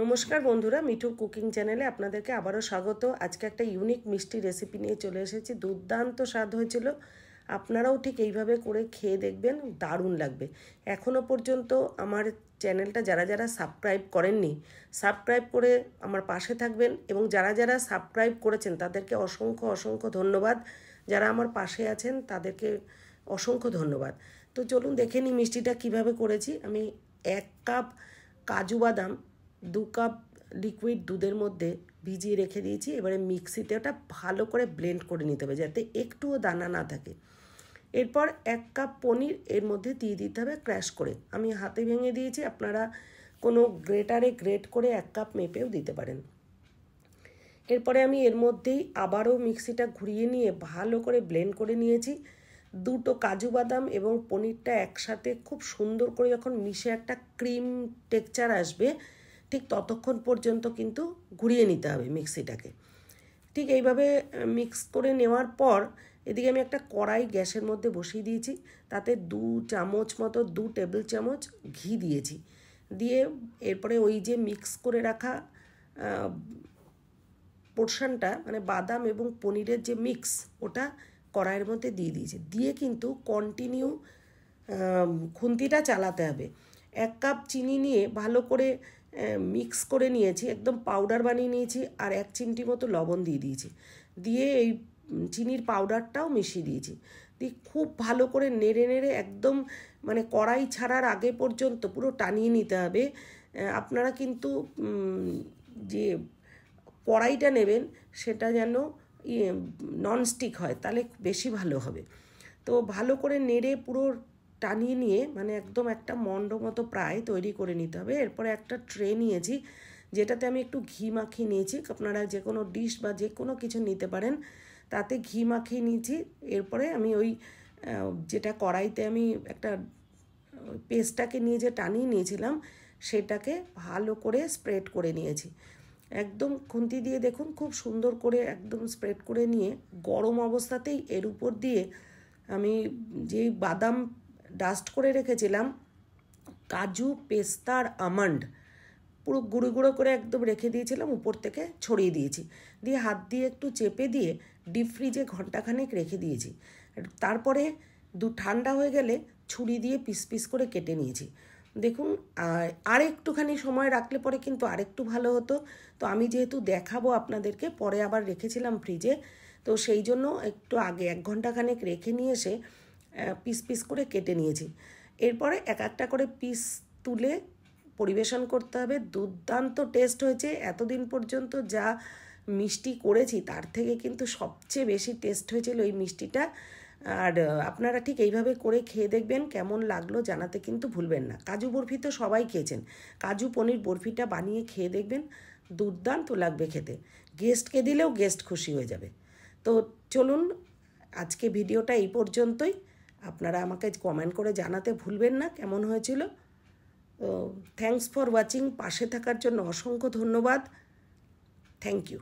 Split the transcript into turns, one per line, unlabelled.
নমস্কার বন্ধুরা, মিঠুর কুকিং চ্যানেলে আপনাদেরকে আবারও স্বাগত। আজকে একটা ইউনিক মিষ্টি রেসিপি নিয়ে চলে এসেছি। দুর্দান্ত স্বাদ হয়েছিল। আপনারাও ঠিক এইভাবে করে খেয়ে দেখবেন, দারুণ লাগবে। এখনও পর্যন্ত আমার চ্যানেলটা যারা যারা সাবস্ক্রাইব করেননি, সাবস্ক্রাইব করে আমার পাশে থাকবেন, এবং যারা যারা সাবস্ক্রাইব করেছেন তাদেরকে অসংখ্য অসংখ্য ধন্যবাদ। যারা আমার পাশে আছেন তাদেরকে অসংখ্য ধন্যবাদ। তো চলুন দেখে নিই মিষ্টিটা কিভাবে করেছি। আমি 1 কাপ কাজু বাদাম 2 কাপ লিকুইড দুধের মধ্যে ভিজিয়ে রেখে দিয়েছি। এবারে মিক্সিতে ওটা ভালো করে ব্লেন্ড করে নিতে হবে যাতে একটুও দানা না থাকে। এরপর 1 কাপ পনির এর মধ্যে দিয়ে দিতে হবে ক্র্যাশ করে। আমি হাতে ভেঙে দিয়েছি, আপনারা কোনো গ্রেটারে গ্রেট করে 1 কাপ মেপেও দিতে পারেন। এরপরে আমি এর মধ্যেই আবারও মিক্সিটা ঘুরিয়ে নিয়ে ভালো করে ব্লেন্ড করে নিয়েছি। দুটো কাজু বাদাম এবং পনিরটা একসাথে খুব সুন্দর করে যখন মিশে একটা ক্রিম টেক্সচার আসবে, ঠিক ততক্ষণ পর্যন্ত কিন্তু ঘুরিয়ে নিতে হবে মিক্সিটাকে। ঠিক এইভাবে মিক্স করে নেওয়ার পর এদিকে আমি একটা কড়াই গ্যাসের মধ্যে বসিয়ে দিয়েছি। তাতে 2 চামচ মতো 2 টেবিল চামচ ঘি দিয়েছি। দিয়ে এরপরে ওই যে মিক্স করে রাখা পোর্শনটা, মানে বাদাম এবং পনিরের যে মিক্স, ওটা কড়াইয়ের মধ্যে দিয়ে দিয়েছি। দিয়ে কিন্তু কন্টিনিউ খুন্তিটা চালাতে হবে। 1 কাপ চিনি নিয়ে ভালো করে মিক্স করে নিয়েছি, একদম পাউডার বানিয়ে নিয়েছি। আর 1 চিমটি মতো লবণ দিয়ে দিয়েছি। দিয়ে এই চিনির পাউডারটাও মিশিয়ে দিয়েছি। দিয়ে খুব ভালো করে নেড়ে নেড়ে একদম মানে কড়াই ছাড়ার আগে পর্যন্ত পুরো টানিয়ে নিতে হবে। আপনারা কিন্তু যে কড়াইটা নেবেন সেটা যেন ননস্টিক হয়, তাহলে বেশি ভালো হবে। তো ভালো করে নেড়ে পুরো টানিয়ে নিয়ে মানে একদম একটা মণ্ড মতো প্রায় তৈরি করে নিতে হবে। এরপরে একটা ট্রে নিয়েছি, যেটাতে আমি একটু ঘি মাখিয়ে নিয়েছি। আপনারা যে কোনো ডিশ বা যে কোনো কিছু নিতে পারেন, তাতে ঘি মাখিয়ে নিয়েছি। এরপরে আমি ওই যেটা কড়াইতে আমি একটা পেস্টটাকে নিয়ে যে টানিয়ে নিয়েছিলাম, সেটাকে ভালো করে স্প্রেড করে নিয়েছি। একদম খুন্তি দিয়ে দেখুন খুব সুন্দর করে একদম স্প্রেড করে নিয়ে গরম অবস্থাতেই এর উপর দিয়ে আমি যেই বাদাম ডাস্ট করে রেখেছিলাম, কাজু, পেস্তা আর আমন্ড পুরো গুঁড়ো গুঁড়ো করে একদম রেখে দিয়েছিলাম, উপর থেকে ছড়িয়ে দিয়েছি। দিয়ে হাত দিয়ে একটু চেপে দিয়ে ডিপ ফ্রিজে ঘন্টাখানেক রেখে দিয়েছি। তারপরে ঠান্ডা হয়ে গেলে ছুরি দিয়ে পিস পিস করে কেটে নিয়েছি। দেখুন আর একটুখানি সময় রাখলে পরে কিন্তু আরেকটু ভালো হতো। তো আমি যেহেতু দেখাবো আপনাদেরকে, পরে আবার রেখেছিলাম ফ্রিজে, তো সেই জন্য একটু আগে 1 ঘন্টাখানেক রেখে নিয়ে এসে পিস পিস করে কেটে নিয়েছি। এরপরে এক একটা করে পিস তুলে পরিবেশন করতে হবে। দুর্দান্ত টেস্ট হয়েছে। এতদিন পর্যন্ত যা মিষ্টি করেছি তার থেকে কিন্তু সবচেয়ে বেশি টেস্ট হয়েছিল এই মিষ্টিটা। আর আপনারা ঠিক এইভাবে করে খেয়ে দেখবেন, কেমন লাগলো জানাতে কিন্তু ভুলবেন না। কাজু বরফি তো সবাই খেয়েছেন, কাজু পনির বরফিটা বানিয়ে খেয়ে দেখবেন, দুর্দান্ত লাগবে খেতে। গেস্টকে দিলেও গেস্ট খুশি হয়ে যাবে। তো চলুন, আজকে ভিডিওটা এই পর্যন্তই। আপনারা আমাকে কমেন্ট করে জানাতে ভুলবেন না কেমন হয়েছিল। তো থ্যাঙ্কস ফর ওয়াচিং। পাশে থাকার জন্য অসংখ্য ধন্যবাদ। Thank you.